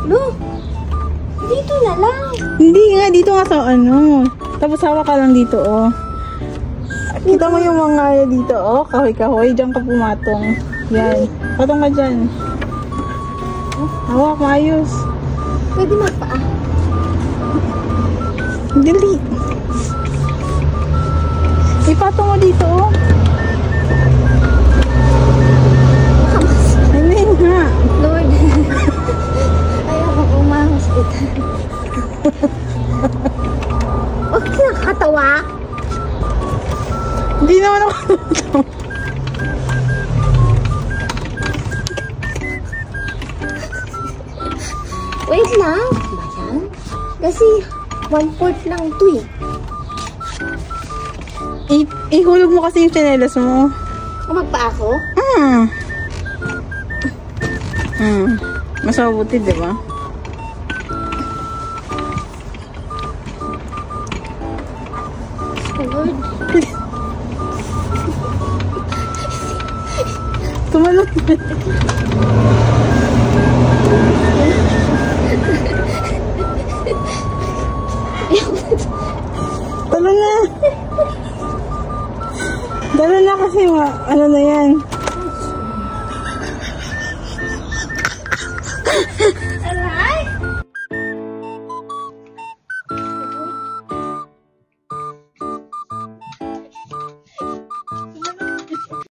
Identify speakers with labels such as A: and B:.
A: Lo, dito na lang.
B: Hindi nga, dito nga sa ano. Tapos hawak ka lang dito, oh. Kita mo yung mga dito, oh. Kahoy-kahoy. Diyan ka pumatong. Yan. Patong ka dyan. Hawak, maayos.
A: Pwede magpaa.
B: Dali. Ipatong mo dito, oh. Ano yun nga?
A: Lord. Ayaw ko umahos-hospital. Huwag ka nakakatawa.
B: Hindi naman ako nakakatawa.
A: Wait lang. Ba yan? Kasi 1/4 lang ito eh.
B: Ihulog mo kasi yung tsinelas mo.
A: Magpa ako?
B: Mas mabuti, di ba?
A: Lord.
B: Tumalon. Talo na. Talo na kasi ano na yan.